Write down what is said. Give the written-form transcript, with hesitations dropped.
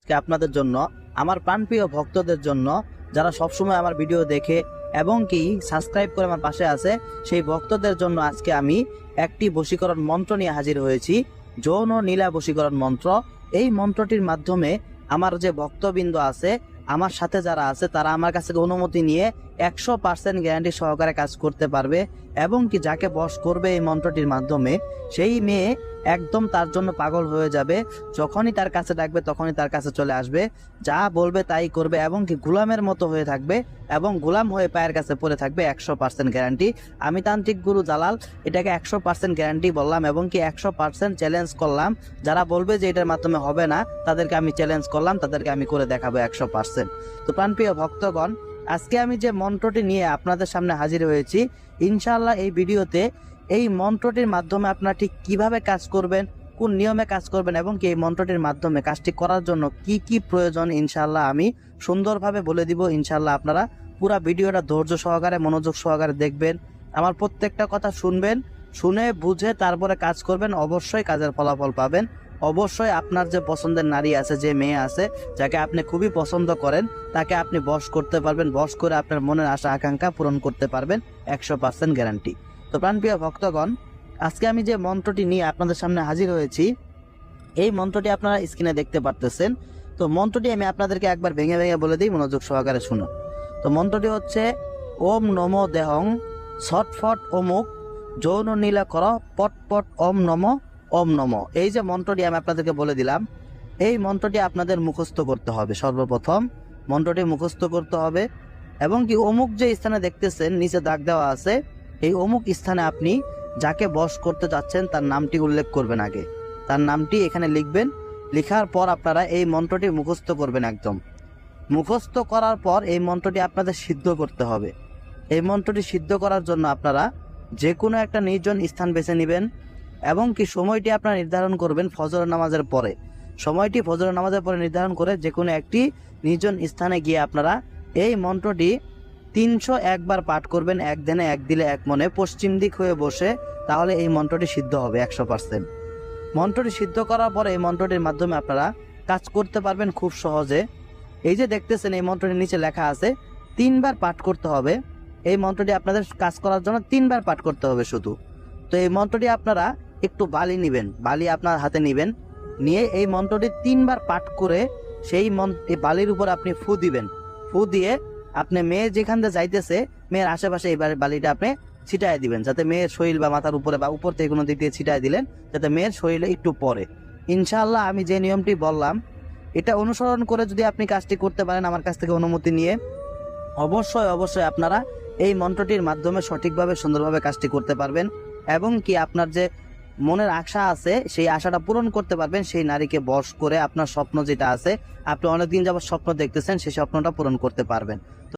আজকে আপনাদের জন্য, আমার প্রাণপ্রিয় ভক্তদের জন্য, যারা সবসময় আমার ভিডিও দেখে এবং কি সাবস্ক্রাইব করে আমার পাশে আছে, সেই ভক্তদের জন্য আজকে আমি একটি বশীকরণ মন্ত্র নিয়ে হাজির হয়েছি, যৌন নীলা বশীকরণ মন্ত্র। এই মন্ত্রটির মাধ্যমে আমার যে ভক্তবৃন্দ আছে, আমার সাথে যারা আছে, তারা আমার কাছে অনুমতি নিয়ে 100% গ্যারান্টি সহকারে কাজ করতে পারবে। এবং কি যাকে বশ করবে এই মন্ত্রটির মাধ্যমে, সেই মেয়ে একদম তার জন্য পাগল হয়ে যাবে। যখনই তার কাছে ডাকবে তখনই তার কাছে চলে আসবে, যা বলবে তাই করবে এবং কি গোলামের মতো হয়ে থাকবে এবং গোলাম হয়ে পায়ের কাছে পড়ে থাকবে। 100% গ্যারান্টি। আমি তান্ত্রিক গুরু জালাল এটাকে 100% গ্যারান্টি বললাম এবং কি 100% চ্যালেঞ্জ করলাম। যারা বলবে যে এটার মাধ্যমে হবে না, তাদেরকে আমি চ্যালেঞ্জ করলাম, তাদেরকে আমি করে দেখাবো 100%। তো প্রাণপ্রিয় ভক্তগণ, আজকে আমি যে মন্ত্রটি নিয়ে আপনাদের সামনে হাজির হয়েছি, ইনশাআল্লাহ এই ভিডিওতে এই মন্ত্রটির মাধ্যমে আপনারা ঠিক কিভাবে কাজ করবেন, কোন নিয়মে কাজ করবেন এবং কি এই মন্ত্রটির মাধ্যমে কাজটি করার জন্য কি কি প্রয়োজন, ইনশাআল্লাহ আমি সুন্দরভাবে বলে দিব। ইনশাআল্লাহ আপনারা পুরো ভিডিওটা ধৈর্য সহকারে মনোযোগ সহকারে দেখবেন, আমার প্রত্যেকটা কথা শুনবেন, শুনে বুঝে তারপরে কাজ করবেন। অবশ্যই কাজের ফলাফল পাবেন। অবশ্যই আপনার যে পছন্দের নারী আছে, যে মেয়ে আছে, যাকে আপনি খুবই পছন্দ করেন, তাকে আপনি বশ করতে পারবেন। বশ করে আপনার মনের আশা আকাঙ্ক্ষা পূরণ করতে পারবেন। 100% গ্যারান্টি। তো প্রাণপ্রিয় ভক্তগণ, আজকে আমি যে মন্ত্রটি নিয়ে আপনাদের সামনে হাজির হয়েছি, এই মন্ত্রটি আপনারা স্ক্রিনে দেখতে পারতেছেন। তো মন্ত্রটি আমি আপনাদেরকে একবার ভেঙে ভেঙে বলে দিই, মনোযোগ সহকারে শুনুন। তো মন্ত্রটি হচ্ছে ওম নমো দেহং ছটফট অমুক যৌন নীলা কর পটপট ওম নমো ওম নমো। এই যে মন্ত্রটি আমি আপনাদেরকে বলে দিলাম, এই মন্ত্রটি আপনাদের মুখস্থ করতে হবে। সর্বপ্রথম মন্ত্রটি মুখস্থ করতে হবে এবং কি অমুক যে স্থানে দেখতেছেন নিচে দাগ দেওয়া আছে, এই অমুক স্থানে আপনি যাকে বশ করতে যাচ্ছেন তার নামটি উল্লেখ করবেন। আগে তার নামটি এখানে লিখবেন। লেখার পর আপনারা এই মন্ত্রটি মুখস্থ করবেন। একদম মুখস্থ করার পর এই মন্ত্রটি আপনাদের সিদ্ধ করতে হবে। এই মন্ত্রটি সিদ্ধ করার জন্য আপনারা যে কোনো একটা নির্জন স্থান বেছে নেবেন এবং কি সময়টি আপনারা নির্ধারণ করবেন ফজর নামাজের পরে। সময়টি ফজর নামাজের পরে নির্ধারণ করে যে কোনো একটি নির্জন স্থানে গিয়ে আপনারা এই মন্ত্রটি 301 বার পাঠ করবেন। এক দিনে এক দিলে এক মনে, পশ্চিম দিক হয়ে বসে, তাহলে এই মন্ত্রটি সিদ্ধ হবে 100%। মন্ত্রটি সিদ্ধ করার পরে এই মন্ত্রটির মাধ্যমে আপনারা কাজ করতে পারবেন খুব সহজে। এই যে দেখতেছেন এই মন্ত্রটির নিচে লেখা আছে 3 বার পাঠ করতে হবে। এই মন্ত্রটি আপনাদের কাজ করার জন্য 3 বার পাঠ করতে হবে শুধু। তো এই মন্ত্রটি আপনারা একটু বালি নেবেন, বালি আপনার হাতে নেবেন, নিয়ে এই মন্ত্রটি 3 বার পাঠ করে সেই বালির উপর আপনি ফু দিবেন। ফু দিয়ে আপনি মেয়ে যেখান দিয়ে যাইতেছে, মেয়ের আশেপাশে এই বালিটা আপনি ছিটায় দিবেন, যাতে মেয়ের শরীর বা মাথার উপরে বা উপর থেকে কোনো দিক দিয়ে ছিটায় দিলেন, যাতে মেয়ের শরীরে একটু পড়ে। ইনশাআল্লাহ আমি যে নিয়মটি বললাম, এটা অনুসরণ করে যদি আপনি কাজটি করতে পারেন আমার কাছ থেকে অনুমতি নিয়ে, অবশ্যই আপনারা এই মন্ত্রটির মাধ্যমে সঠিকভাবে সুন্দরভাবে কাজটি করতে পারবেন এবং কি আপনার যে মনের আশা আছে সেই আশাটা পূরণ করতে পারবেন। সেই নারীকে বশ করে আপনার স্বপ্ন যেটা আছে, আপনি অনেকদিন যাবত স্বপ্ন দেখতেছেন, সেই স্বপ্নটা পূরণ করতে পারবেন।